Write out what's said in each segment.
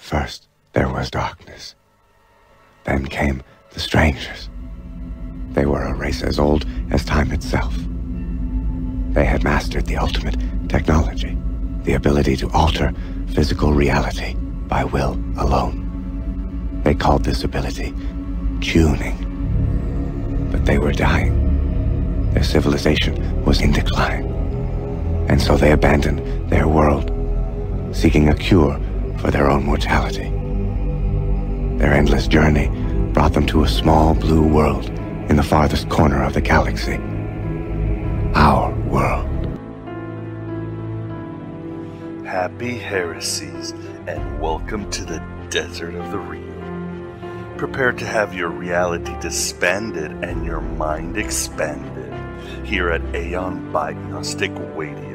First, there was darkness. Then came the strangers. They were a race as old as time itself. They had mastered the ultimate technology, the ability to alter physical reality by will alone. They called this ability tuning. But they were dying. Their civilization was in decline. And so they abandoned their world, seeking a cure for their own mortality. Their endless journey brought them to a small blue world in the farthest corner of the galaxy. Our world. Happy heresies, and welcome to the desert of the real. Prepare to have your reality disbanded and your mind expanded here at Aeon by Gnostic Radio.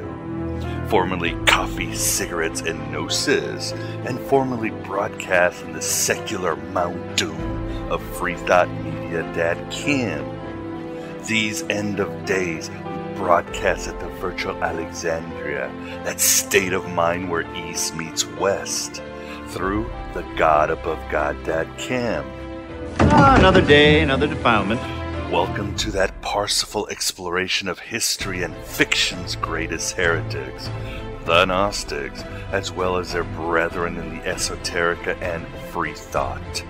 Formerly Coffee, Cigarettes, and Gnosis, and formerly broadcast in the secular Mount Doom of freethought.media.com. These end of days, we broadcast at the virtual Alexandria, that state of mind where East meets West, through the GodAboveGod.com. Another day, another defilement. Welcome to that parsifal exploration of history and fiction's greatest heretics, the Gnostics, as well as their brethren in the esoterica and free thought.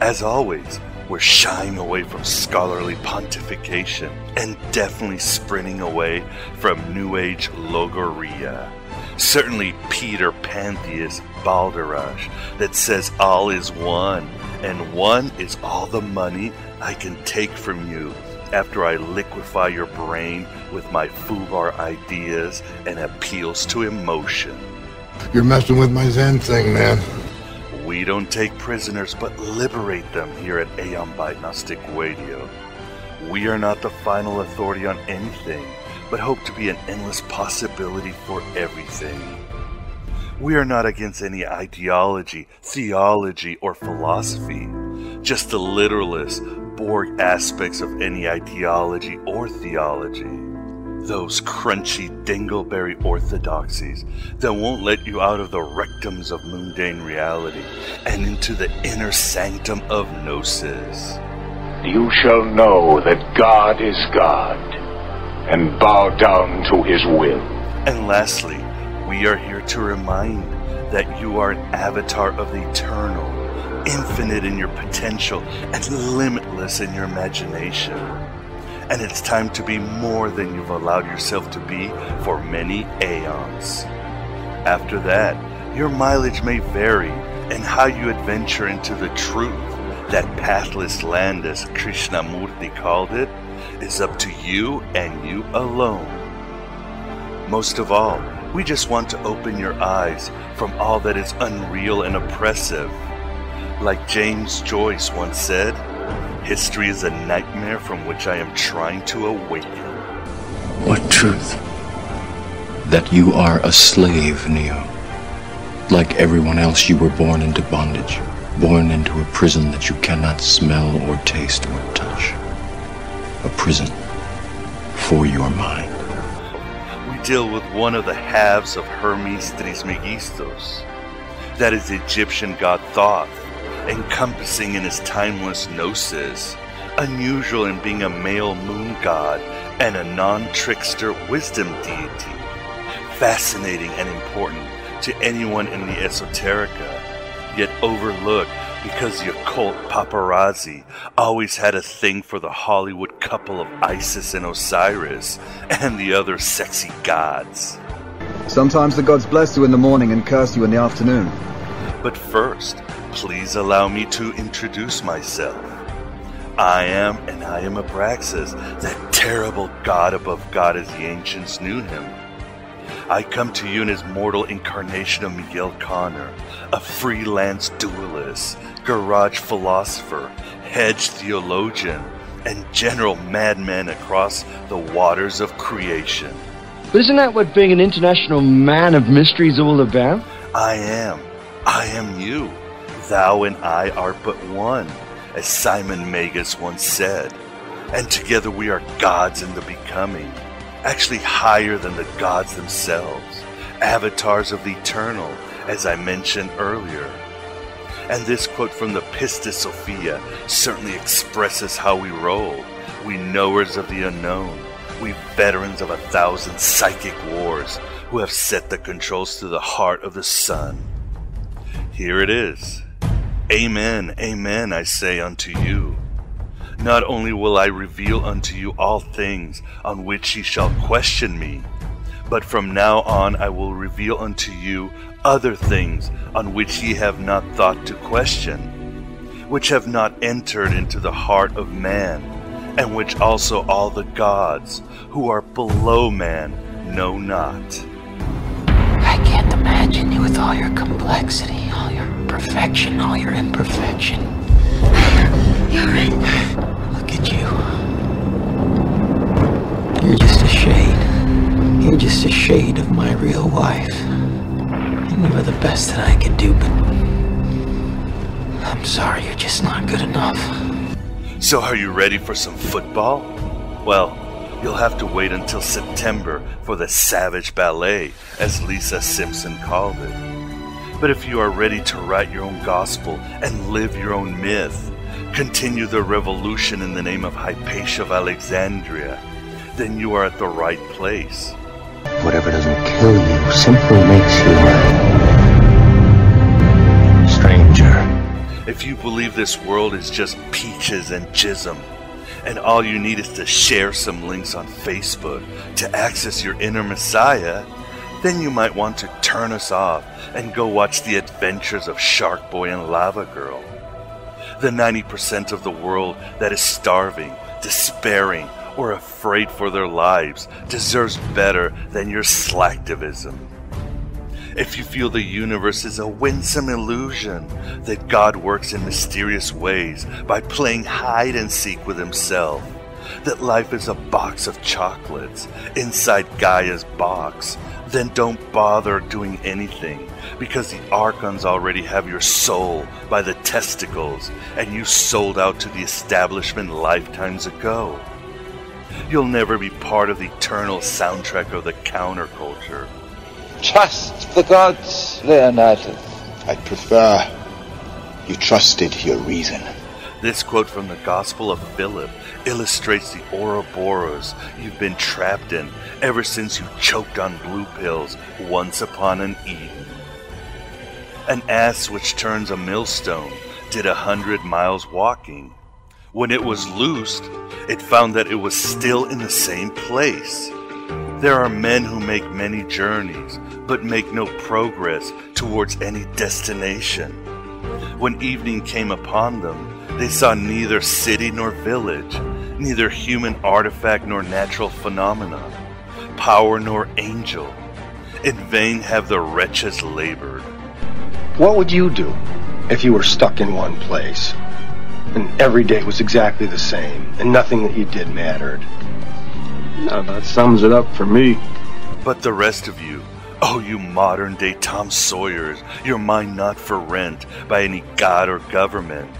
As always, we're shying away from scholarly pontification and definitely sprinting away from New Age logoria. Certainly Peter Pantheist balderdash that says all is one, and one is all the money I can take from you after I liquefy your brain with my foobar ideas and appeals to emotion. You're messing with my Zen thing, man. We don't take prisoners but liberate them here at Aeon by Gnostic Radio. We are not the final authority on anything, but hope to be an endless possibility for everything. We are not against any ideology, theology, or philosophy, just the literalist, Borg aspects of any ideology or theology. Those crunchy dingleberry orthodoxies that won't let you out of the rectums of mundane reality and into the inner sanctum of Gnosis. You shall know that God is God, and bow down to his will. And lastly, we are here to remind that you are an avatar of the eternal, infinite in your potential, and limitless in your imagination. And it's time to be more than you've allowed yourself to be for many aeons. After that, your mileage may vary, and how you adventure into the truth, that pathless land as Krishnamurti called it, is up to you and you alone. Most of all, we just want to open your eyes from all that is unreal and oppressive. Like James Joyce once said, history is a nightmare from which I am trying to awaken. What truth? That you are a slave, Neo. Like everyone else, you were born into bondage, born into a prison that you cannot smell or taste or touch. A prison for your mind. We deal with one of the halves of Hermes Trismegistus. That is the Egyptian god Thoth, encompassing in his timeless Gnosis, unusual in being a male moon god and a non-trickster wisdom deity, fascinating and important to anyone in the esoterica, yet overlooked because the occult paparazzi always had a thing for the Hollywood couple of Isis and Osiris and the other sexy gods. Sometimes the gods bless you in the morning and curse you in the afternoon. But first, please allow me to introduce myself. I am Abraxas, that terrible god above God as the ancients knew him. I come to you in his mortal incarnation of Miguel Connor, a freelance duelist, garage philosopher, hedge theologian, and general madman across the waters of creation. But isn't that what being an international man of mystery is all about? I am you. Thou and I are but one, as Simon Magus once said. And together we are gods in the becoming, actually higher than the gods themselves, avatars of the eternal, as I mentioned earlier. And this quote from the Pistis Sophia certainly expresses how we roll. We knowers of the unknown. We veterans of 1,000 psychic wars who have set the controls to the heart of the sun. Here it is. Amen, amen, I say unto you. Not only will I reveal unto you all things on which ye shall question me, but from now on I will reveal unto you other things on which ye have not thought to question, which have not entered into the heart of man, and which also all the gods who are below man know not. I can't imagine you with all your complexity, all your perfection, all your imperfection. You're right. Look at you. You're just a shade. You're just a shade of my real wife. And you are the best that I could do, but I'm sorry, you're just not good enough. So are you ready for some football? Well, you'll have to wait until September for the Savage Ballet, as Lisa Simpson called it. But if you are ready to write your own gospel and live your own myth, continue the revolution in the name of Hypatia of Alexandria, then you are at the right place. Whatever doesn't kill you simply makes you a stranger. If you believe this world is just peaches and jism, and all you need is to share some links on Facebook to access your inner Messiah, then you might want to turn us off and go watch the adventures of Shark Boy and Lava Girl. The 90% of the world that is starving, despairing, or afraid for their lives deserves better than your slacktivism. If you feel the universe is a winsome illusion, that God works in mysterious ways by playing hide and seek with himself, that life is a box of chocolates inside Gaia's box, then don't bother doing anything, because the Archons already have your soul by the testicles, and you sold out to the establishment lifetimes ago. You'll never be part of the eternal soundtrack of the counterculture. Trust the gods, Leonidas. I'd prefer you trusted your reason. This quote from the Gospel of Philip illustrates the Ouroboros you've been trapped in ever since you choked on blue pills once upon an Eden. An ass which turns a millstone did 100 miles walking. When it was loosed, it found that it was still in the same place. There are men who make many journeys, but make no progress towards any destination. When evening came upon them, they saw neither city nor village, neither human artifact nor natural phenomenon, power nor angel. In vain have the wretches labored. What would you do if you were stuck in one place, and every day was exactly the same, and nothing that you did mattered? Now that sums it up for me. But the rest of you, oh you modern-day Tom Sawyers, your mind not for rent by any god or government,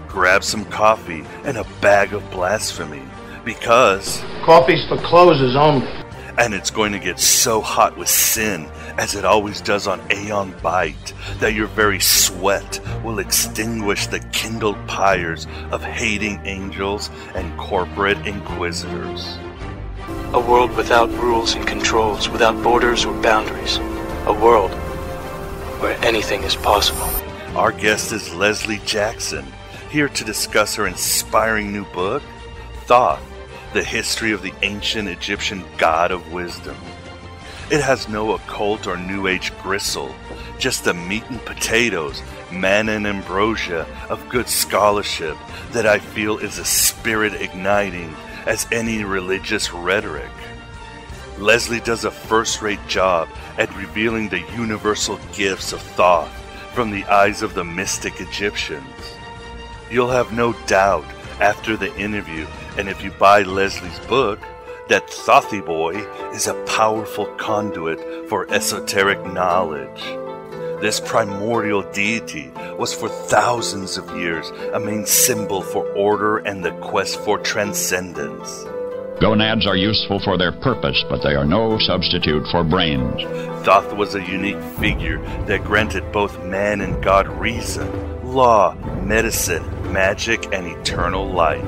grab some coffee and a bag of blasphemy, because Coffee's for closers only. And it's going to get so hot with sin, as it always does on Aeon Byte, that your very sweat will extinguish the kindled pyres of hating angels and corporate inquisitors. A world without rules and controls, without borders or boundaries. A world where anything is possible. Our guest is Lesley Jackson, here to discuss her inspiring new book, Thoth, the history of the ancient Egyptian god of wisdom. It has no occult or New Age gristle, just the meat and potatoes, manna and ambrosia of good scholarship that I feel is as spirit-igniting as any religious rhetoric. Lesley does a first-rate job at revealing the universal gifts of Thoth from the eyes of the mystic Egyptians. You'll have no doubt after the interview, and if you buy Lesley's book, that Thothy Boy is a powerful conduit for esoteric knowledge. This primordial deity was for thousands of years a main symbol for order and the quest for transcendence. Gonads are useful for their purpose, but they are no substitute for brains. Thoth was a unique figure that granted both man and God reason, law, medicine, magic, and eternal life.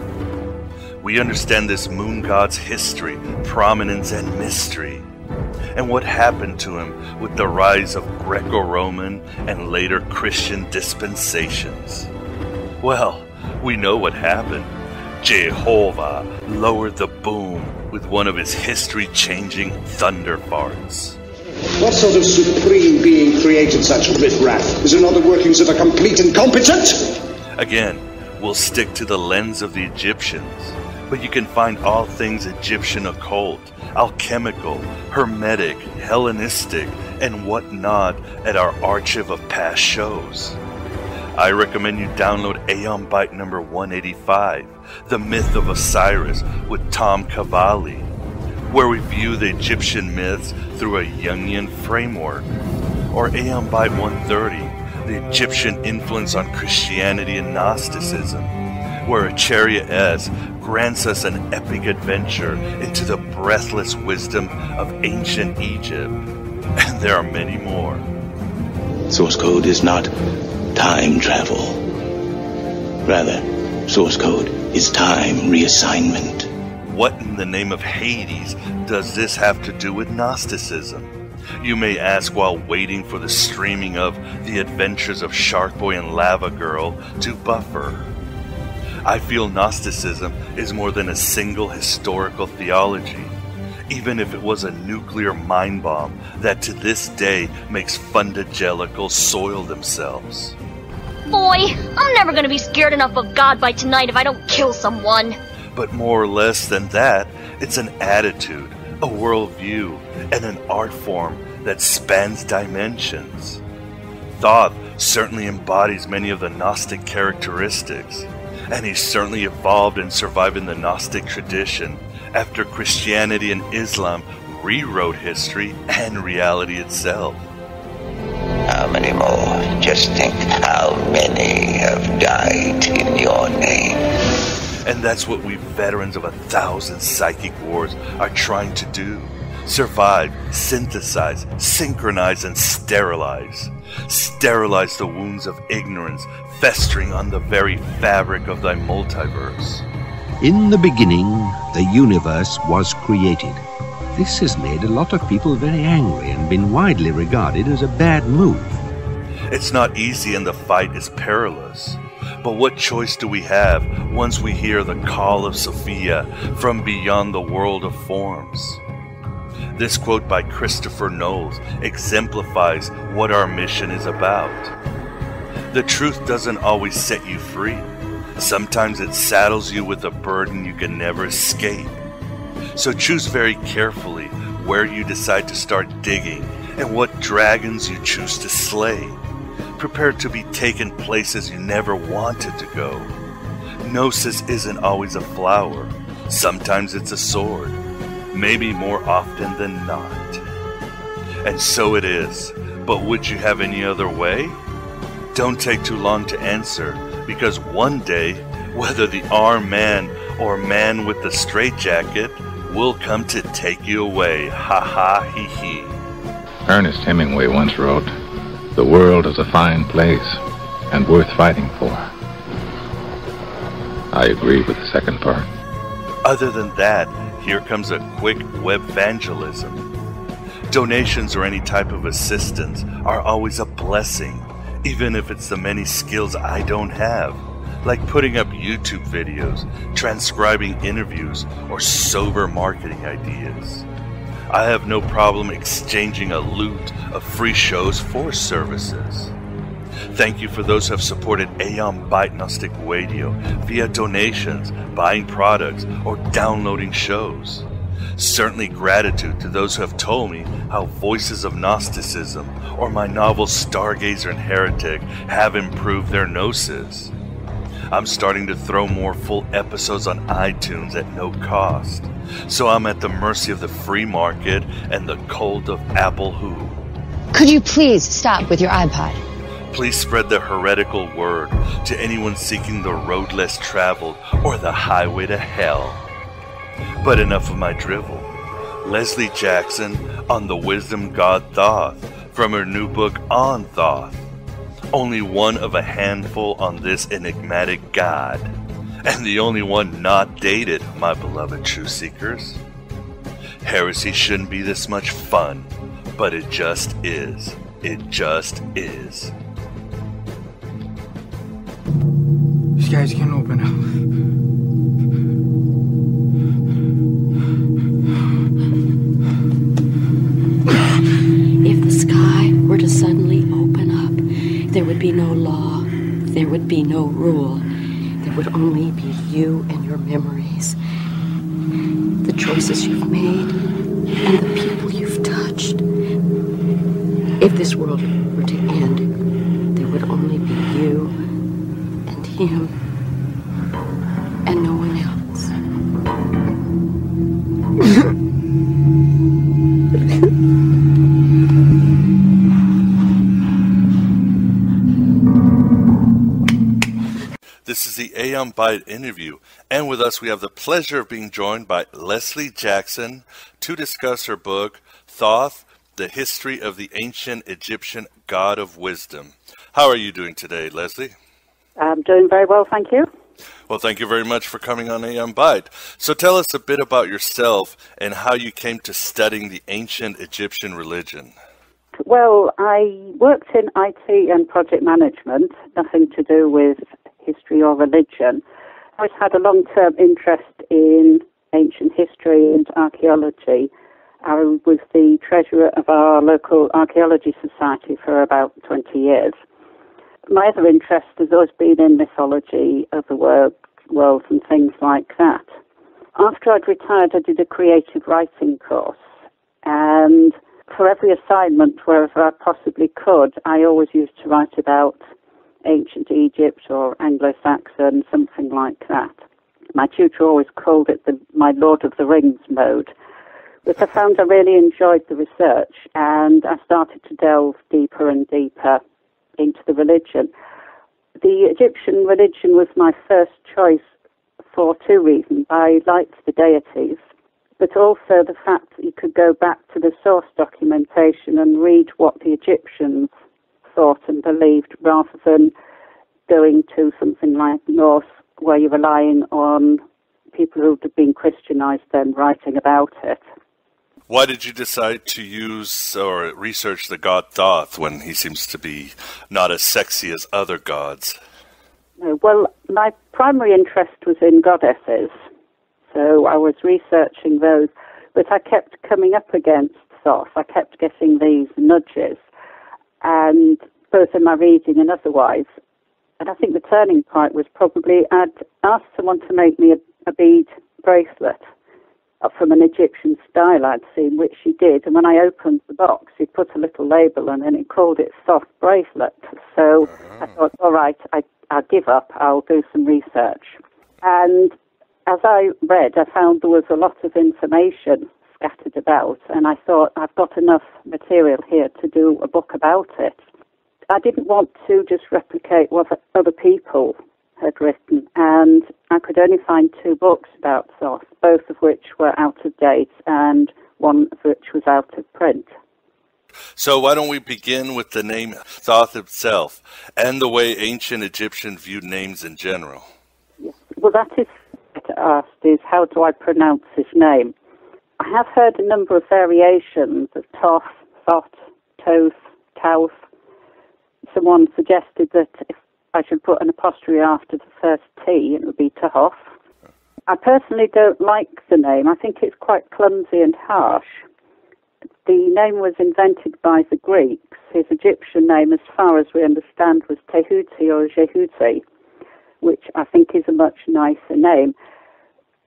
We understand this moon god's history, prominence, and mystery, and what happened to him with the rise of Greco-Roman and later Christian dispensations. Well, we know what happened. Jehovah lowered the boom with one of his history-changing thunder farts. What sort of supreme being created such riffraff? Is it not the workings of a complete incompetent? Again, we'll stick to the lens of the Egyptians, but you can find all things Egyptian occult, alchemical, hermetic, Hellenistic, and whatnot at our archive of past shows. I recommend you download Aeon Byte number 185, The Myth of Osiris with Tom Cavalli, where we view the Egyptian myths through a Jungian framework, or Aeon Byte 130, the Egyptian influence on Christianity and Gnosticism, where Acharya S. grants us an epic adventure into the breathless wisdom of ancient Egypt, and there are many more. Source code is not time travel. Rather, source code is time reassignment. What in the name of Hades does this have to do with Gnosticism? You may ask while waiting for the streaming of The Adventures of Shark Boy and Lava Girl to buffer. I feel Gnosticism is more than a single historical theology, even if it was a nuclear mind bomb that to this day makes fundagelicals soil themselves. Boy, I'm never gonna be scared enough of God by tonight if I don't kill someone. But more or less than that, it's an attitude, a worldview, and an art form that spans dimensions. Thoth certainly embodies many of the Gnostic characteristics, and he certainly evolved and survived in the Gnostic tradition after Christianity and Islam rewrote history and reality itself. How many more? Just think how many have died in your name. And that's what we veterans of 1,000 psychic wars are trying to do. Survive, synthesize, synchronize, and sterilize. Sterilize the wounds of ignorance festering on the very fabric of thy multiverse. In the beginning, the universe was created. This has made a lot of people very angry and been widely regarded as a bad move. It's not easy and the fight is perilous. But what choice do we have once we hear the call of Sophia from beyond the world of forms? This quote by Christopher Knowles exemplifies what our mission is about. The truth doesn't always set you free. Sometimes it saddles you with a burden you can never escape. So choose very carefully where you decide to start digging and what dragons you choose to slay. Prepare to be taken places you never wanted to go. Gnosis isn't always a flower. Sometimes it's a sword. Maybe more often than not. And so it is. But would you have any other way? Don't take too long to answer, because one day, whether the armed man or man with the straitjacket will come to take you away. Ha ha he he. Ernest Hemingway once wrote, "The world is a fine place and worth fighting for." I agree with the second part. Other than that, here comes a quick web evangelism. Donations or any type of assistance are always a blessing, even if it's the many skills I don't have, like putting up YouTube videos, transcribing interviews, or sober marketing ideas. I have no problem exchanging a loot of free shows for services. Thank you for those who have supported Aeon Byte Gnostic Radio via donations, buying products, or downloading shows. Certainly gratitude to those who have told me how Voices of Gnosticism or my novels Stargazer and Heretic have improved their gnosis. I'm starting to throw more full episodes on iTunes at no cost, so I'm at the mercy of the free market and the cult of Apple Who. Could you please stop with your iPod? Please spread the heretical word to anyone seeking the road less traveled or the highway to hell. But enough of my drivel. Lesley Jackson on the Wisdom God Thoth from her new book on Thoth. Only one of a handful on this enigmatic god, and the only one not dated, my beloved truth seekers. Heresy shouldn't be this much fun, but it just is. It just is. These guys can't open up. If the sky were to suddenly open up, there would be no law, there would be no rule. There would only be you and your memories, the choices you've made, and the people you've touched. If this world were to end, there would only be you and him and no one else. This is the Aeon Byte interview, and with us we have the pleasure of being joined by Lesley Jackson to discuss her book, Thoth, The History of the Ancient Egyptian God of Wisdom. How are you doing today, Lesley? I'm doing very well, thank you. Well, thank you very much for coming on Aeon Byte. So tell us a bit about yourself and how you came to studying the ancient Egyptian religion. Well, I worked in IT and project management, nothing to do with history or religion. I always had a long-term interest in ancient history and archaeology. I was the treasurer of our local archaeology society for about 20 years. My other interest has always been in mythology, other worlds and things like that. After I'd retired, I did a creative writing course, and for every assignment, wherever I possibly could, I always used to write about ancient Egypt or Anglo-Saxon, something like that. My tutor always called it my Lord of the Rings mode. But I found I really enjoyed the research, and I started to delve deeper and deeper into the religion. The Egyptian religion was my first choice for two reasons. I liked the deities, but also the fact that you could go back to the source documentation and read what the Egyptians thought and believed, rather than going to something like Norse, where you're relying on people who had been Christianized then writing about it. Why did you decide to use or research the god Thoth when he seems to be not as sexy as other gods? Well, my primary interest was in goddesses, so I was researching those, but I kept coming up against Thoth. I kept getting these nudges, and both in my reading and otherwise. And I think the turning point was probably I'd asked someone to make me a bead bracelet from an Egyptian style I'd seen, which she did. And when I opened the box, he put a little label on it and it called it Thoth bracelet. So I thought, all right, I'll give up. I'll do some research. And as I read, I found there was a lot of information scattered about, and I thought, I've got enough material here to do a book about it. I didn't want to just replicate what other people had written, and I could only find two books about Thoth, both of which were out of date and one of which was out of print. So why don't we begin with the name Thoth itself and the way ancient Egyptians viewed names in general? Yes. Well, that is what I asked, is how do I pronounce his name? I have heard a number of variations of Thoth, Thoth, Toth, Tauth. Someone suggested that if I should put an apostrophe after the first T, it would be Thoth. I personally don't like the name. I think it's quite clumsy and harsh. The name was invented by the Greeks. His Egyptian name, as far as we understand, was Tehuti or Jehuti, which I think is a much nicer name.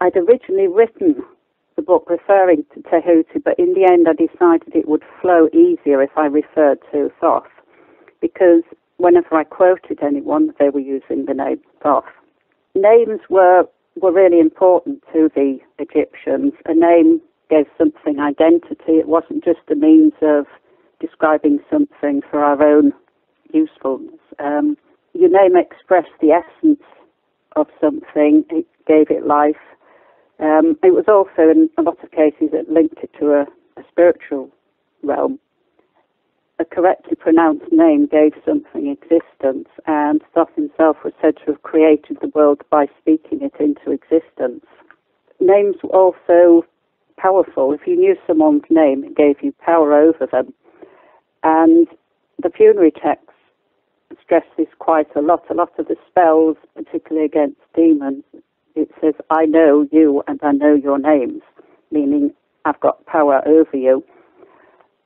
I'd originally written the book referring to Tehuti, but in the end I decided it would flow easier if I referred to Thoth, because whenever I quoted anyone, they were using the name Thoth. Names were really important to the Egyptians. A name gave something identity. It wasn't just a means of describing something for our own usefulness. Your name expressed the essence of something. It gave it life. It was also, in a lot of cases, it linked it to a spiritual realm. A correctly pronounced name gave something existence, and Thoth himself was said to have created the world by speaking it into existence. Names were also powerful. If you knew someone's name, it gave you power over them. And the funerary texts stress this quite a lot. A lot of the spells, particularly against demons, it says, I know you and I know your names, meaning I've got power over you.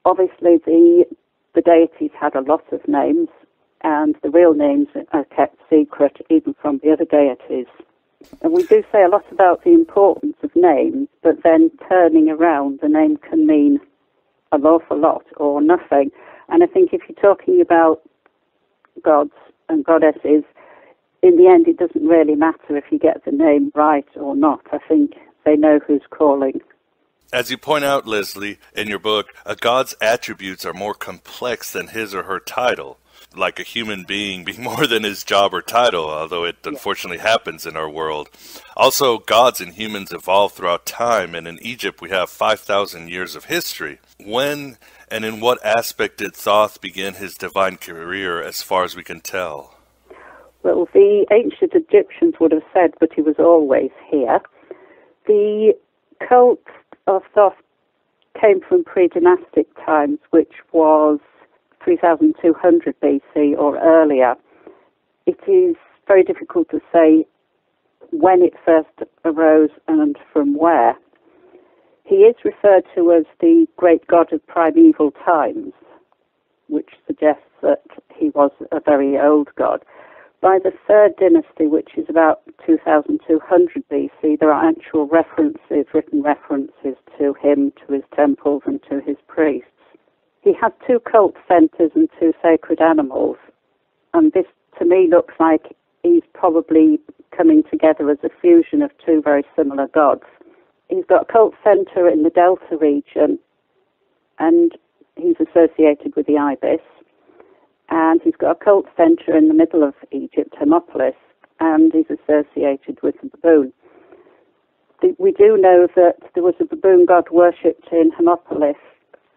Obviously, the deities had a lot of names, and the real names are kept secret even from the other deities. And we do say a lot about the importance of names, but then turning around, the name can mean an awful lot or nothing. And I think if you're talking about gods and goddesses, in the end it doesn't really matter if you get the name right or not. I think they know who's calling. As you point out, Lesley, in your book, a god's attributes are more complex than his or her title, like a human being being more than his job or title, although it unfortunately happens in our world. Also, gods and humans evolve throughout time, and in Egypt we have 5,000 years of history. When and in what aspect did Thoth begin his divine career, as far as we can tell? Well, the ancient Egyptians would have said, but he was always here. The cult of Thoth came from pre-dynastic times, which was 3,200 BC or earlier. It is very difficult to say when it first arose and from where. He is referred to as the great god of primeval times, which suggests that he was a very old god. By the third dynasty, which is about 2,200 BC, there are actual references, written references to him, to his temples, and to his priests. He had 2 cult centers and 2 sacred animals, and this, to me, looks like he's probably coming together as a fusion of 2 very similar gods. He's got a cult center in the Delta region, and he's associated with the ibis. And he's got a cult center in the middle of Egypt, Hermopolis, and he's associated with the baboon. We do know that there was a baboon god worshipped in Hermopolis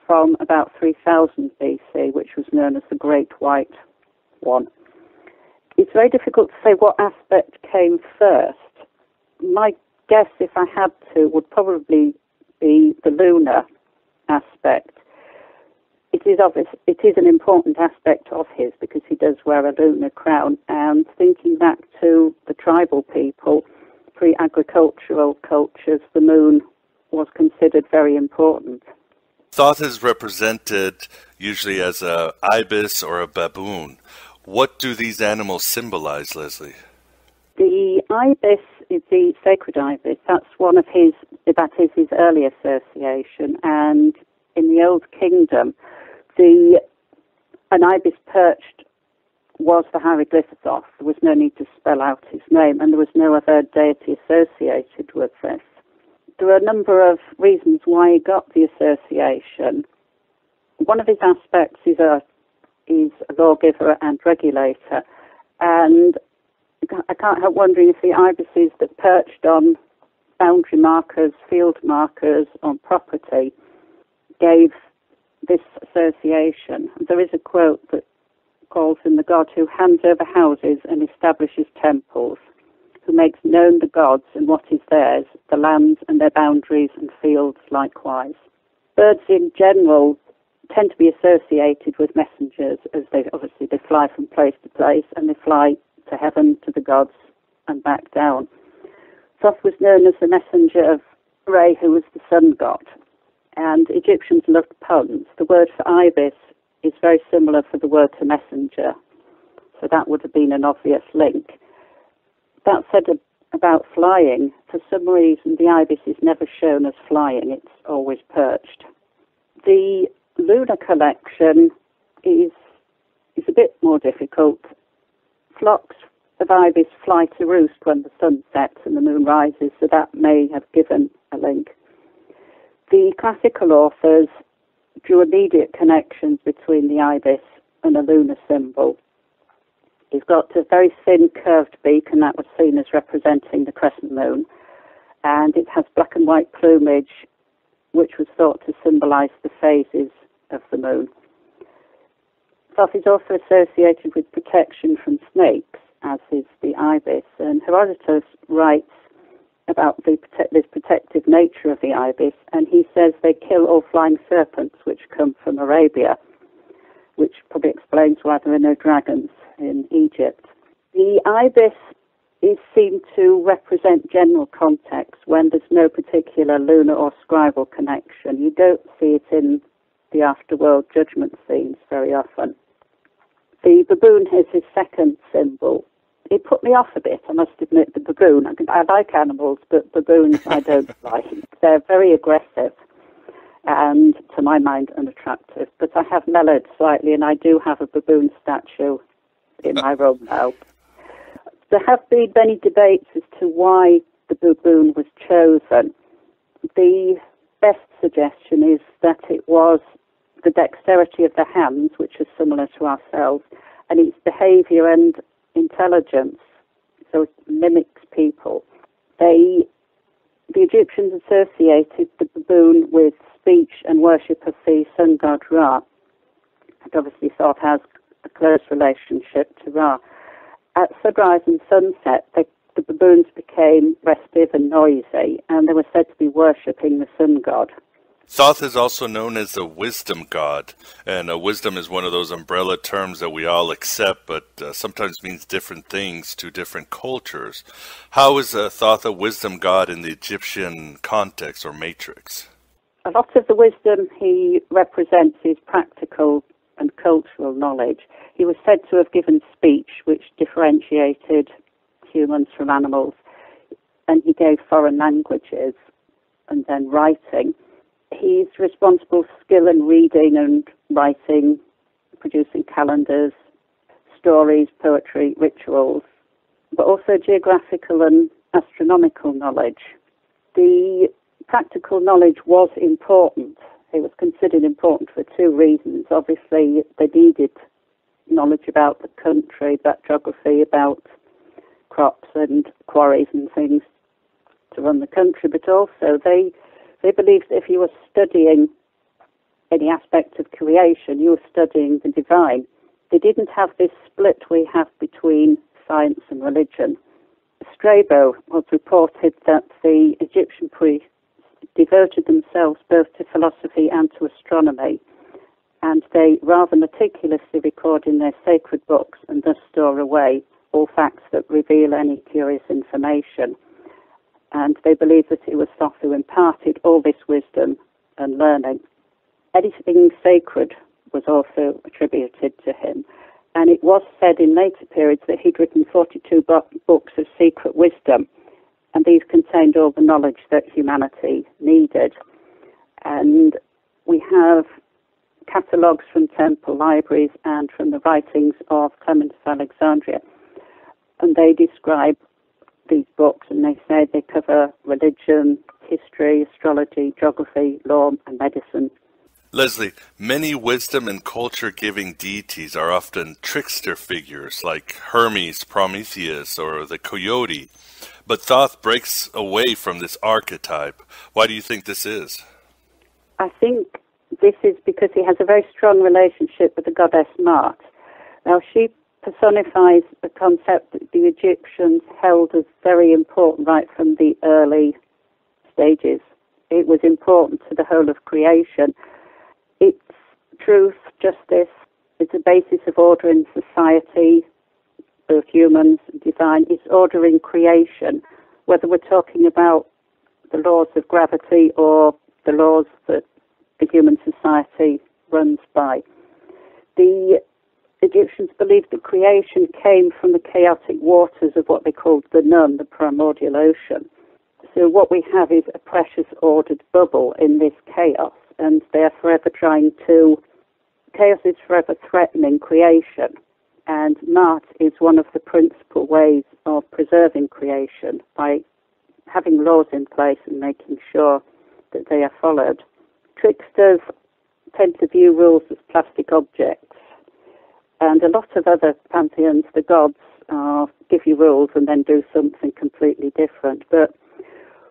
from about 3000 BC, which was known as the Great White One. It's very difficult to say what aspect came first. My guess, if I had to, would probably be the lunar aspect. It is an important aspect of his because he does wear a lunar crown, and thinking back to the tribal people, pre-agricultural cultures, the moon was considered very important. Thoth is represented usually as a ibis or a baboon. What do these animals symbolize, Lesley? The ibis is the sacred ibis. That is his early association, and in the Old Kingdom, an ibis perched was the hieroglyph of Thoth. There was no need to spell out his name, and there was no other deity associated with this. There are a number of reasons why he got the association. One of his aspects is a lawgiver and regulator, and I can't help wondering if the ibises that perched on boundary markers, field markers on property, gave this association. There is a quote that calls him the god who hands over houses and establishes temples, who makes known the gods and what is theirs, the lands and their boundaries and fields likewise. Birds in general tend to be associated with messengers, as they fly from place to place, and they fly to heaven, to the gods, and back down. Thoth was known as the messenger of Re, who was the sun god. And Egyptians loved puns. The word for ibis is very similar for the word to messenger, so that would have been an obvious link. That said about flying, for some reason the ibis is never shown as flying, it's always perched. The lunar collection is a bit more difficult. Flocks of ibis fly to roost when the sun sets and the moon rises, so that may have given a link. The classical authors drew immediate connections between the ibis and a lunar symbol. He's got a very thin curved beak, and that was seen as representing the crescent moon. and it has black and white plumage, which was thought to symbolize the phases of the moon. Thoth is also associated with protection from snakes, as is the ibis, and Herodotus writes about this protective nature of the ibis, and he says they kill all flying serpents which come from Arabia, which probably explains why there are no dragons in Egypt. The ibis is seen to represent general context when there's no particular lunar or scribal connection. You don't see it in the afterworld judgment scenes very often. The baboon is his second symbol. It put me off a bit, I must admit, the baboon. I like animals, but baboons I don't like. They're very aggressive and, to my mind, unattractive. But I have mellowed slightly, and I do have a baboon statue in my room now. There have been many debates as to why the baboon was chosen. The best suggestion is that it was the dexterity of the hands, which is similar to ourselves, and its behavior and intelligence, so it mimics people. The Egyptians associated the baboon with speech and worship of the sun god Ra, and obviously Thoth has a close relationship to Ra. At sunrise and sunset, the baboons became restive and noisy, and they were said to be worshipping the sun god. Thoth is also known as the Wisdom God, and wisdom is one of those umbrella terms that we all accept, but sometimes means different things to different cultures. How is Thoth a wisdom god in the Egyptian context or matrix? A lot of the wisdom he represents is practical and cultural knowledge. He was said to have given speech which differentiated humans from animals, and he gave foreign languages and then writing. He's responsible for skill in reading and writing, producing calendars, stories, poetry, rituals, but also geographical and astronomical knowledge. The practical knowledge was important. It was considered important for two reasons. Obviously, they needed knowledge about the country, about geography, about crops and quarries and things to run the country, but also they believed that if you were studying any aspect of creation, you were studying the divine. They didn't have this split we have between science and religion. Strabo was reported that the Egyptian priests devoted themselves both to philosophy and to astronomy, and they rather meticulously record in their sacred books and thus store away all facts that reveal any curious information. And they believed that it was Thoth who imparted all this wisdom and learning. Anything sacred was also attributed to him, and it was said in later periods that he'd written 42 books of secret wisdom, and these contained all the knowledge that humanity needed. And we have catalogues from temple libraries and from the writings of Clement of Alexandria, and they describe these books, and they say they cover religion, history, astrology, geography, law, and medicine. Lesley, many wisdom and culture-giving deities are often trickster figures like Hermes, Prometheus, or the coyote, but Thoth breaks away from this archetype. Why do you think this is? I think this is because he has a very strong relationship with the goddess Ma'at. Now, she personifies a concept that the Egyptians held as very important right from the early stages. It was important to the whole of creation. It's truth, justice, it's a basis of order in society, both humans and divine. It's order in creation, whether we're talking about the laws of gravity or the laws that the human society runs by. The Egyptians believed that creation came from the chaotic waters of what they called the Nun, the primordial ocean. So what we have is a precious ordered bubble in this chaos, and they're forever chaos is forever threatening creation. And Ma'at is one of the principal ways of preserving creation by having laws in place and making sure that they are followed. Tricksters tend to view rules as plastic objects. And a lot of other pantheons, the gods give you rules and then do something completely different. But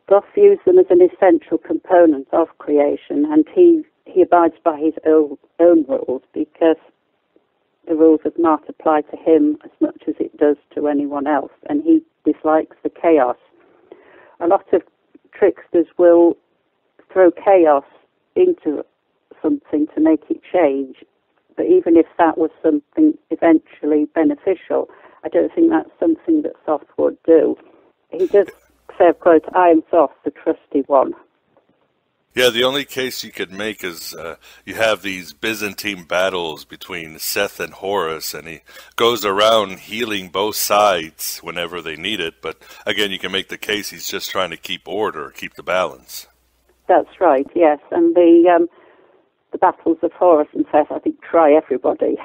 Thoth views them as an essential component of creation, and he abides by his own rules because the rules of not apply to him as much as it does to anyone else, and he dislikes the chaos. A lot of tricksters will throw chaos into something to make it change, but even if that was something eventually beneficial, I don't think that's something that Thoth would do. He does say, of course, I am Thoth, the trusty one. Yeah, the only case you could make is you have these Byzantine battles between Seth and Horus, and he goes around healing both sides whenever they need it. But again, you can make the case he's just trying to keep order, keep the balance. That's right, yes. And the battles of Horus and Seth, I think, try everybody.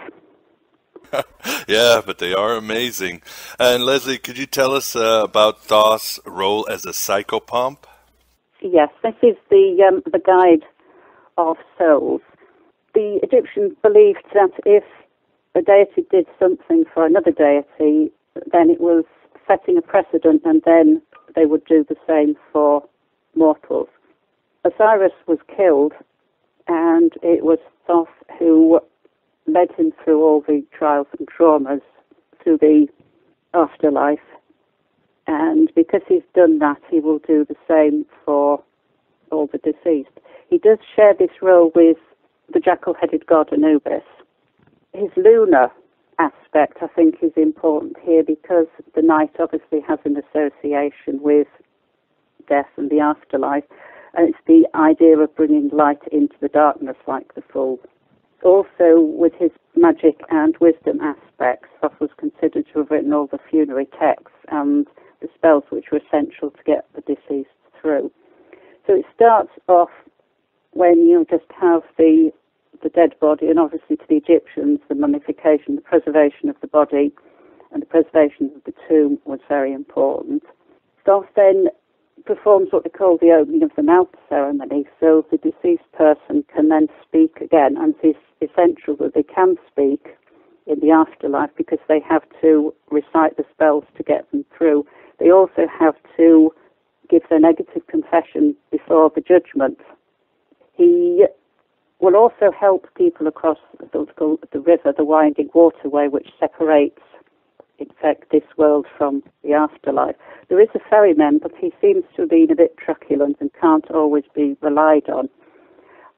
Yeah, but they are amazing. And Lesley, could you tell us about Thoth's role as a psychopomp? Yes, this is the guide of souls. The Egyptians believed that if a deity did something for another deity, then it was setting a precedent, and then they would do the same for mortals. Osiris was killed, and it was Thoth who led him through all the trials and traumas through the afterlife. And because he's done that, he will do the same for all the deceased. He does share this role with the jackal-headed god Anubis. His lunar aspect, I think, is important here because the night obviously has an association with death and the afterlife, and it's the idea of bringing light into the darkness like the full. Also, with his magic and wisdom aspects, Thoth was considered to have written all the funerary texts and the spells which were essential to get the deceased through. So it starts off when you just have the dead body, and obviously to the Egyptians, the mummification, the preservation of the body, and the preservation of the tomb was very important. Thoth then performs what they call the opening of the mouth ceremony, so the deceased person can then speak again, and it's essential that they can speak in the afterlife because they have to recite the spells to get them through. They also have to give their negative confession before the judgment. He will also help people across the river, the winding waterway, which separates, in fact, this world from the afterlife. There is a ferryman, but he seems to have been a bit truculent and can't always be relied on.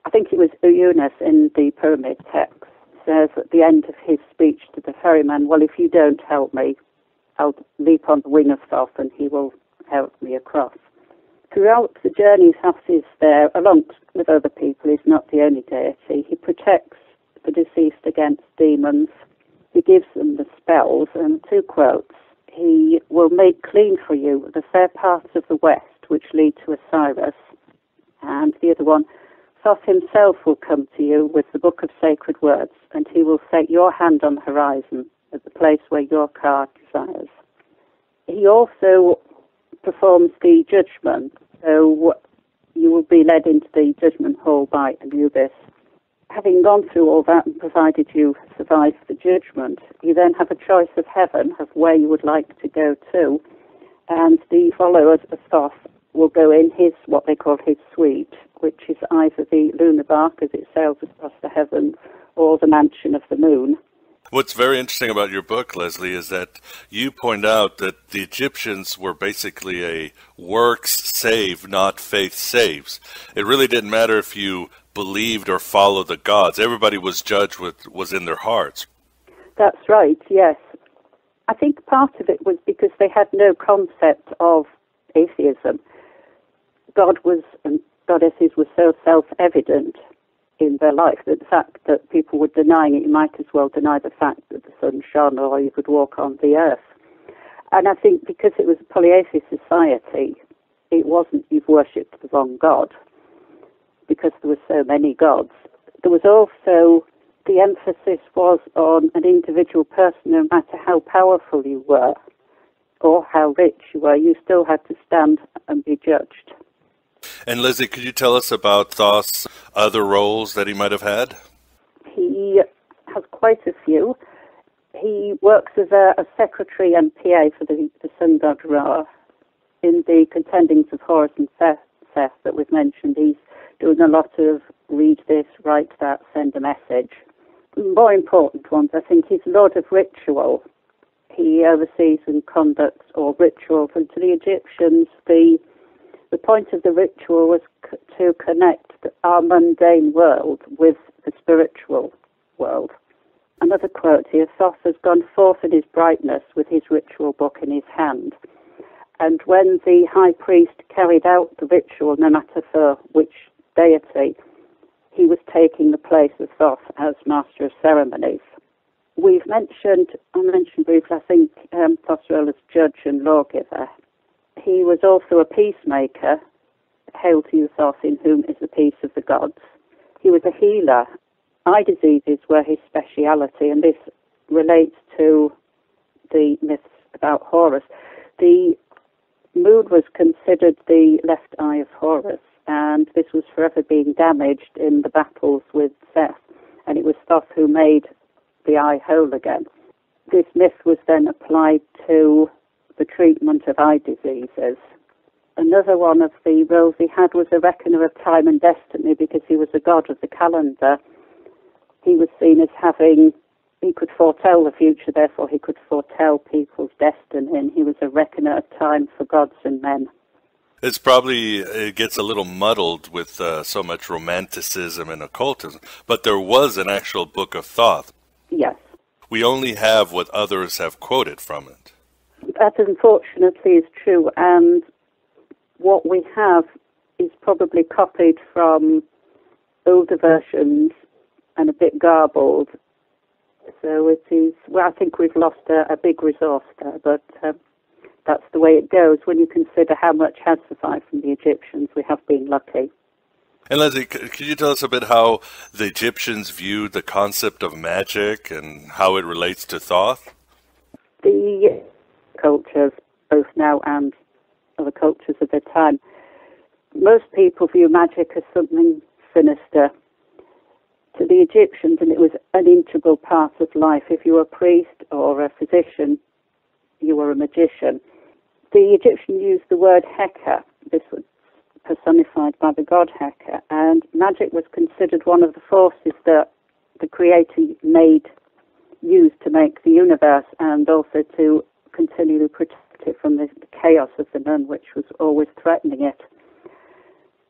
I think it was Uranus in the pyramid text says at the end of his speech to the ferryman, well, if you don't help me, I'll leap on the wing of Thoth and he will help me across. Throughout the journey, Thoth is there, along with other people. He's not the only deity. He protects the deceased against demons. He gives them the spells, and two quotes. He will make clean for you the fair parts of the west, which lead to Osiris. And the other one, Thoth himself will come to you with the book of sacred words, and he will set your hand on the horizon at the place where your car desires. He also performs the judgment, so you will be led into the judgment hall by Anubis. Having gone through all that and provided you survive the judgment, you then have a choice of heaven, of where you would like to go to, and the followers of Thoth will go in his, what they call his suite, which is either the lunar bark as it sails across the heavens, or the mansion of the moon. What's very interesting about your book, Lesley, is that you point out that the Egyptians were basically a works save, not faith saves. It really didn't matter if you believed or followed the gods. Everybody was judged with was in their hearts. That's right, yes. I think part of it was because they had no concept of atheism. God was and goddesses were so self-evident in their life that the fact that people were denying it, you might as well deny the fact that the sun shone or you could walk on the earth. And I think because it was a polytheist society, it wasn't you've worshipped the wrong god, because there were so many gods. There was also, the emphasis was on an individual person, no matter how powerful you were or how rich you were, you still had to stand and be judged. And Lesley, could you tell us about Thoth's other roles that he might have had? He has quite a few. He works as a secretary and PA for the sun god Ra. in the contendings of Horus and Seth that we've mentioned, he's doing a lot of read this, write that, send a message. More important ones, I think, he's Lord of Ritual. He oversees and conducts all rituals. And to the Egyptians, the point of the ritual was to connect our mundane world with the spiritual world. Another quote here, Thoth has gone forth in his brightness with his ritual book in his hand. And when the high priest carried out the ritual, no matter for which deity, he was taking the place of Thoth as master of ceremonies. I mentioned briefly, I think, Thoth's role as judge and lawgiver. He was also a peacemaker. Hail to you, Thoth, in whom is the peace of the gods. He was a healer. Eye diseases were his speciality, and this relates to the myths about Horus. The moon was considered the left eye of Horus, and this was forever being damaged in the battles with Seth, and it was Thoth who made the eye whole again. This myth was then applied to the treatment of eye diseases. Another one of the roles he had was a reckoner of time and destiny, because he was a god of the calendar. He was seen as he could foretell the future, therefore he could foretell people's destiny, and he was a reckoner of time for gods and men. It gets a little muddled with so much romanticism and occultism, but there was an actual book of Thoth. Yes. We only have what others have quoted from it. That unfortunately is true, and what we have is probably copied from older versions and a bit garbled. So it is, well, I think we've lost a big resource there, but that's the way it goes. When you consider how much has survived from the Egyptians, we have been lucky. And Lesley, could you tell us a bit how the Egyptians viewed the concept of magic and how it relates to Thoth? The cultures, both now and other cultures of their time, most people view magic as something sinister. To the Egyptians, and it was an integral part of life. If you were a priest or a physician, you were a magician. The Egyptians used the word Heka. This was personified by the god Heka, and magic was considered one of the forces that the Creator used to make the universe, and also to continually protect it from the chaos of the nun, which was always threatening it.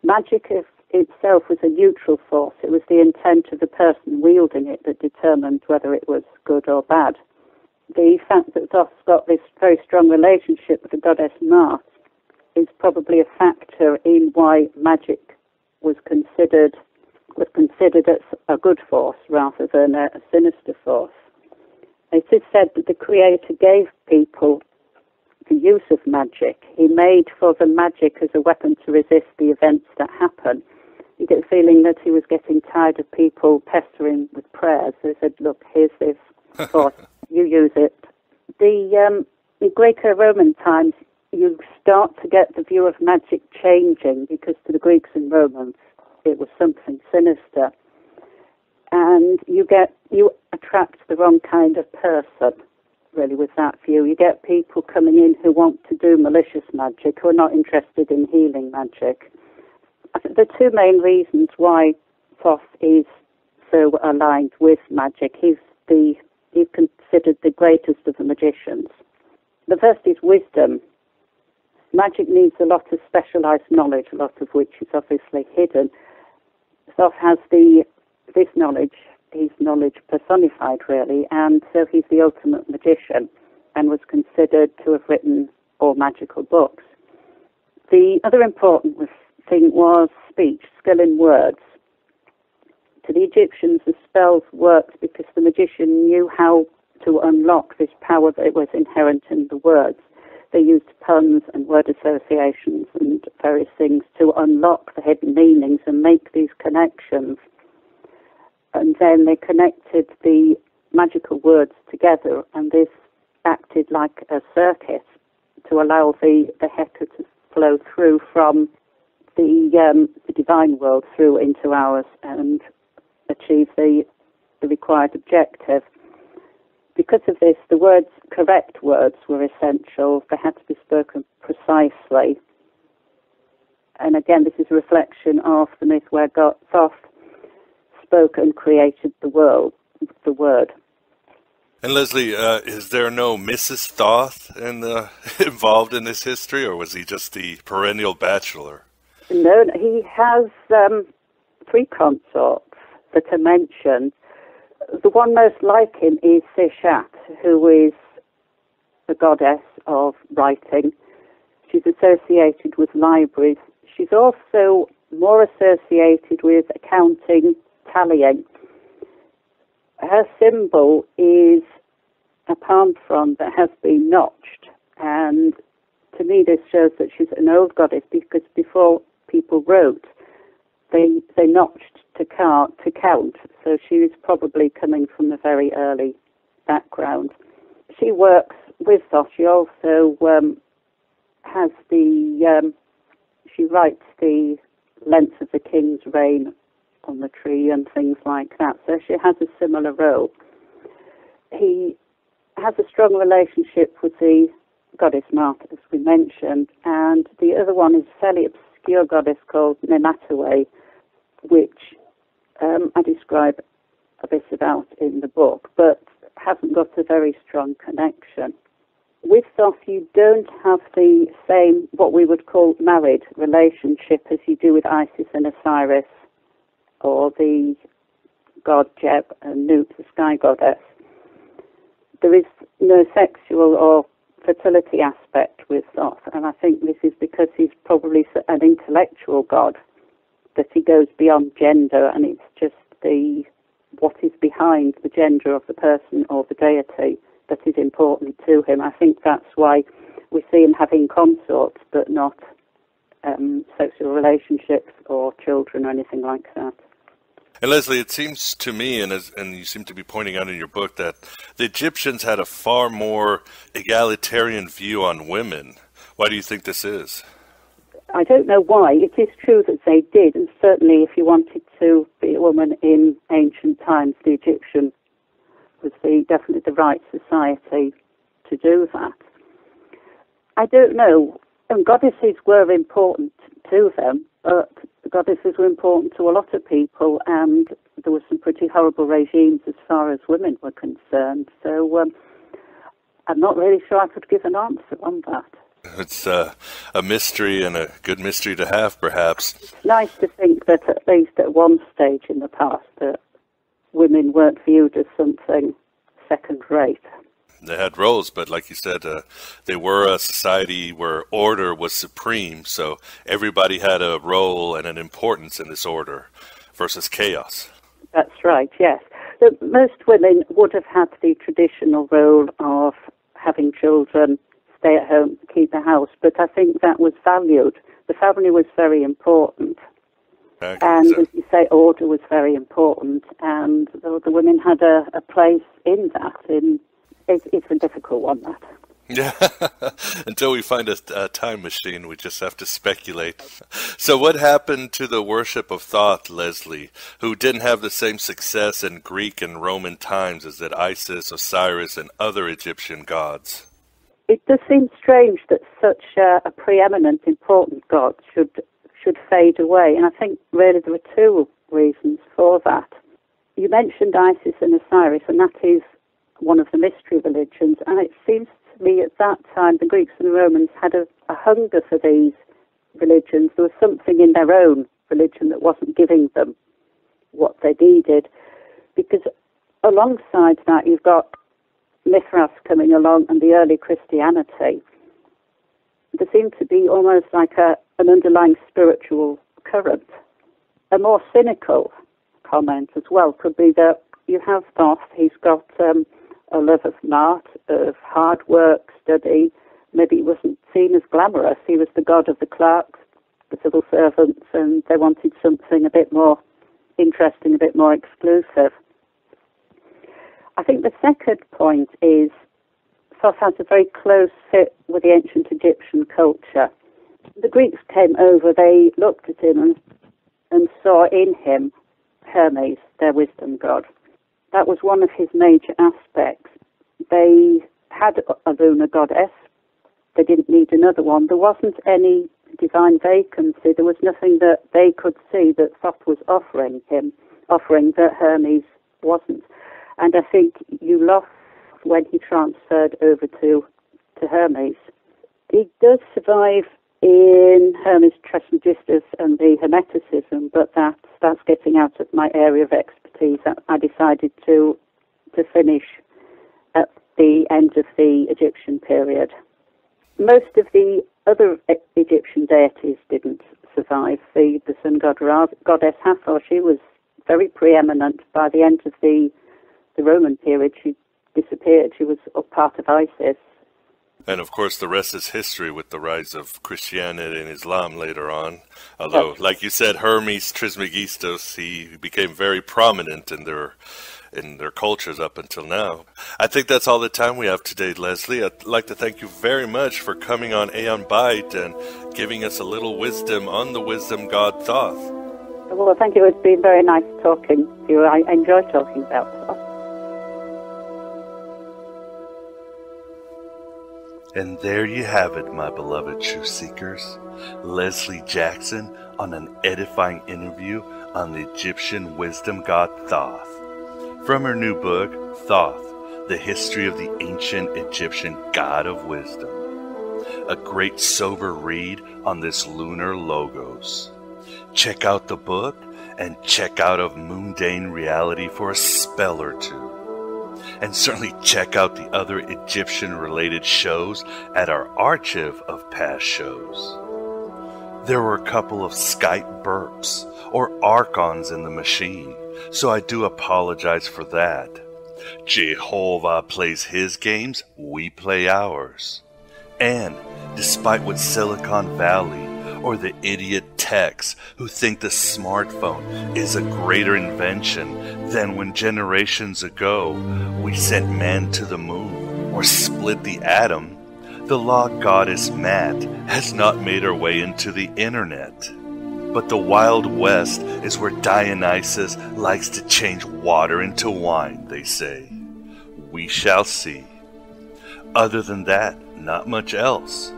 Magic itself was a neutral force. It was the intent of the person wielding it that determined whether it was good or bad. The fact that Thoth's got this very strong relationship with the goddess Mars is probably a factor in why magic was considered as a good force rather than a sinister force. It is said that the Creator gave people the use of magic. He made for them magic as a weapon to resist the events that happen. You get the feeling that he was getting tired of people pestering with prayers. So he said, look, here's this force, you use it. In Greco-Roman times, you start to get the view of magic changing, because to the Greeks and Romans, it was something sinister. And you attract the wrong kind of person, really, with that view. You get people coming in who want to do malicious magic, who are not interested in healing magic. I think the two main reasons why Thoth is so aligned with magic, he's considered the greatest of the magicians. The first is wisdom. Magic needs a lot of specialized knowledge, a lot of which is obviously hidden. Thoth has this knowledge, his knowledge personified really, and so he's the ultimate magician and was considered to have written all magical books. The other important thing was speech, skill in words. To the Egyptians, the spells worked because the magician knew how to unlock this power that was inherent in the words. They used puns and word associations and various things to unlock the hidden meanings and make these connections. And then they connected the magical words together, and this acted like a circuit to allow the Heka to flow through from the divine world through into ours and achieve the required objective. Because of this, the words, correct words, were essential. They had to be spoken precisely. And again, this is a reflection of the myth where Thoth spoke and created the world, the word. And Lesley, is there no Mrs. Thoth involved in this history, or was he just the perennial bachelor? No, he has 3 consorts that are mentioned. The one most like him is Sishat, who is the goddess of writing. She's associated with libraries. She's also more associated with accounting, tallying. Her symbol is a palm frond that has been notched, and to me this shows that she's an old goddess, because before people wrote, they notched to count, so she is probably coming from a very early background. She works with Thoth. She also has she writes the length of the king's reign on the tree and things like that, so she has a similar role. He has a strong relationship with the goddess Martha, as we mentioned, and the other one is a fairly obscure goddess called Nematoway, which I describe a bit about in the book, but hasn't got a very strong connection. With Thoth, you don't have the same, what we would call married relationship as you do with Isis and Osiris, or the god Jeb and Nut, the sky goddess. There is no sexual or fertility aspect with Thoth, and I think this is because he's probably an intellectual god, that he goes beyond gender, and it's just what is behind the gender of the person or the deity that is important to him. I think that's why we see him having consorts, but not sexual relationships or children or anything like that. And Lesley, it seems to me, and you seem to be pointing out in your book, that the Egyptians had a far more egalitarian view on women. Why do you think this is? I don't know why. It is true that they did, and certainly if you wanted to be a woman in ancient times, the Egyptian was definitely the right society to do that. I don't know. And goddesses were important to them, but the goddesses were important to a lot of people, and there were some pretty horrible regimes as far as women were concerned. So I'm not really sure I could give an answer on that. It's a mystery, and a good mystery to have, perhaps. It's nice to think that at least at one stage in the past that women weren't viewed as something second-rate. They had roles, but like you said, they were a society where order was supreme, so everybody had a role and an importance in this order versus chaos. That's right, yes. Most women would have had the traditional role of having children, stay at home, keep a house, but I think that was valued. The family was very important. And as you say, order was very important, and the women had a place in that. It's a difficult one, that. Yeah, until we find a time machine, we just have to speculate. So what happened to the worship of Thoth, Lesley, who didn't have the same success in Greek and Roman times as did Isis, Osiris, and other Egyptian gods? It does seem strange that such a preeminent, important god should fade away, and I think really there are 2 reasons for that. You mentioned Isis and Osiris, and that is one of the mystery religions, and it seems to me at that time the Greeks and the Romans had a hunger for these religions. There was something in their own religion that wasn't giving them what they needed, because alongside that you've got Mithras coming along and the early Christianity. There seemed to be almost like an underlying spiritual current. A more cynical comment as well could be that you have Thoth, he's got a love of art, of hard work, study. Maybe he wasn't seen as glamorous. He was the god of the clerks, the civil servants, and they wanted something a bit more interesting, a bit more exclusive. I think the second point is Thoth has a very close fit with the ancient Egyptian culture. The Greeks came over, they looked at him and saw in him Hermes, their wisdom god. That was one of his major aspects. they had a lunar goddess. They didn't need another one. There wasn't any divine vacancy. There was nothing that they could see that Thoth was offering that Hermes wasn't. And I think you lost when he transferred over to Hermes. He does survive in Hermes Trismegistus and the Hermeticism, but that's getting out of my area of expertise. I decided to finish at the end of the Egyptian period. Most of the other Egyptian deities didn't survive. The sun goddess Hathor, she was very preeminent. By the end of the Roman period, she disappeared. She was a part of Isis. And of course, the rest is history with the rise of Christianity and Islam later on. Although, like you said, Hermes Trismegistus, he became very prominent in their cultures up until now. I think that's all the time we have today, Lesley. I'd like to thank you very much for coming on Aeon Byte and giving us a little wisdom on the Wisdom God Thoth. Well, thank you. It's been very nice talking to you. I enjoy talking about Thoth. And there you have it, my beloved truth seekers. Lesley Jackson on an edifying interview on the Egyptian wisdom god Thoth. From her new book, Thoth, The History of the Ancient Egyptian God of Wisdom. A great sober read on this lunar logos. Check out the book and check out of mundane reality for a spell or two. And certainly check out the other Egyptian-related shows at our archive of past shows. There were a couple of Skype burps or archons in the machine, so I do apologize for that. Jehovah plays his games, we play ours. And despite what Silicon Valley or the idiot techs who think the smartphone is a greater invention than when generations ago we sent man to the moon or split the atom, the law goddess Matt has not made her way into the internet. But the Wild West is where Dionysus likes to change water into wine, they say. We shall see. Other than that, not much else.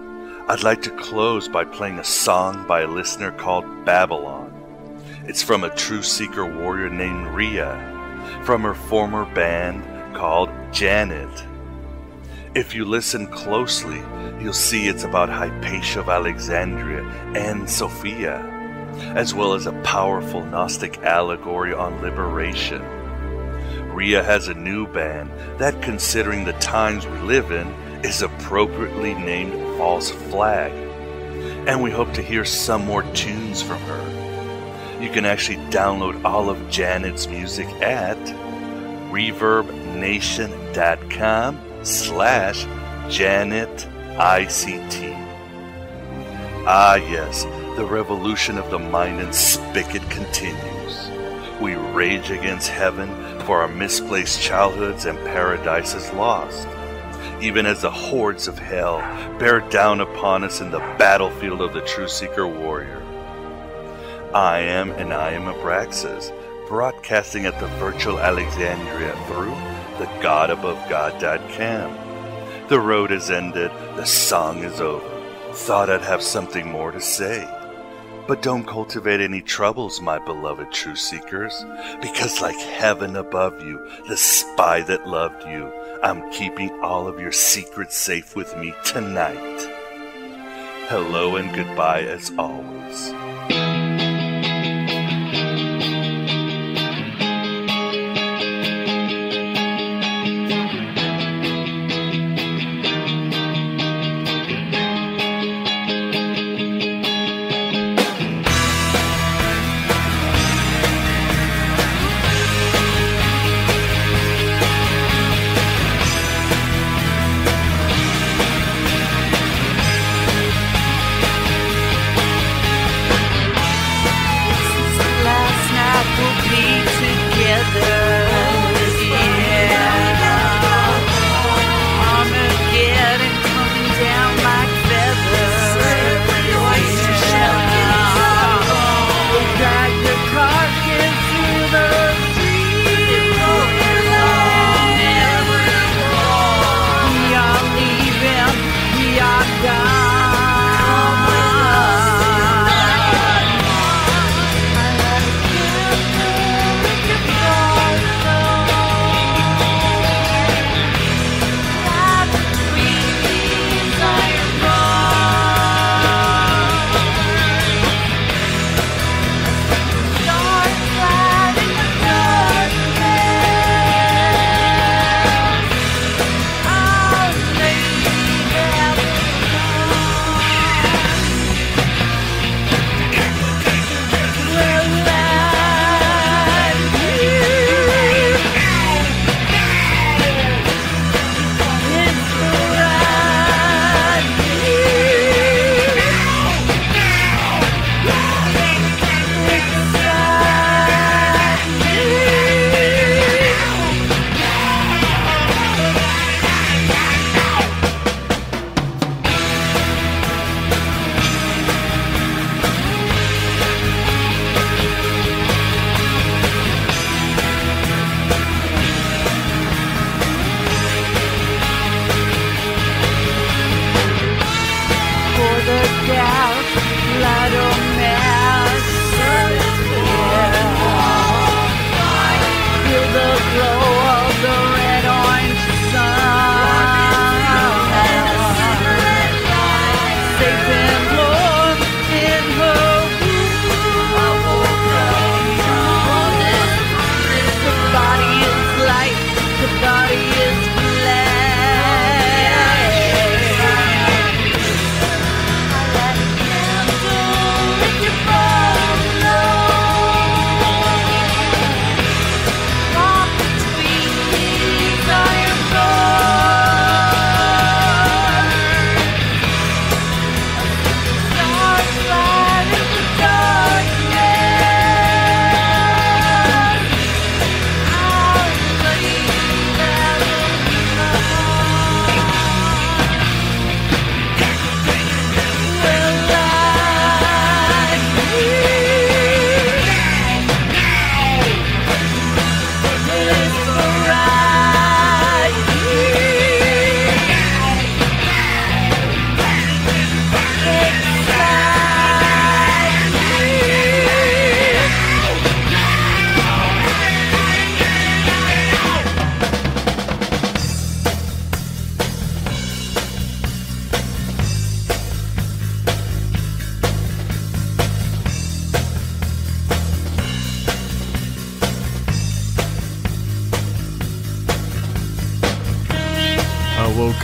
I'd like to close by playing a song by a listener called Babylon. It's from a true seeker warrior named Rhea, from her former band called Janet. If you listen closely, you'll see it's about Hypatia of Alexandria and Sophia, as well as a powerful Gnostic allegory on liberation. Rhea has a new band that, considering the times we live in, is appropriately named False Flag, and we hope to hear some more tunes from her. You can actually download all of Janet's music at reverbnation.com/JanetICT. Ah yes, the revolution of the mind and spigot continues. We rage against heaven for our misplaced childhoods and paradises lost, even as the hordes of hell bear down upon us in the battlefield of the true seeker warrior. I am Abraxas, broadcasting at the virtual Alexandria through the GodAboveGod.com. The road is ended, the song is over. Thought I'd have something more to say. But don't cultivate any troubles, my beloved true seekers, because like heaven above you, the spy that loved you, I'm keeping all of your secrets safe with me tonight. Hello and goodbye as always.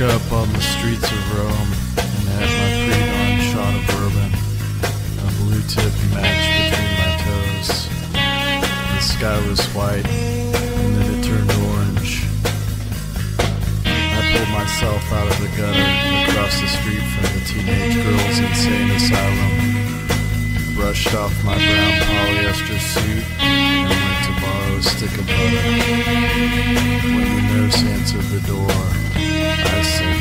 woke up on the streets of Rome and had my pre-dawn shot of bourbon, a blue tip match between my toes. The sky was white, and then it turned orange. I pulled myself out of the gutter across the street from the teenage girls' insane asylum, brushed off my brown polyester suit, and went to borrow a stick of butter. When the nurse answered the door, I said,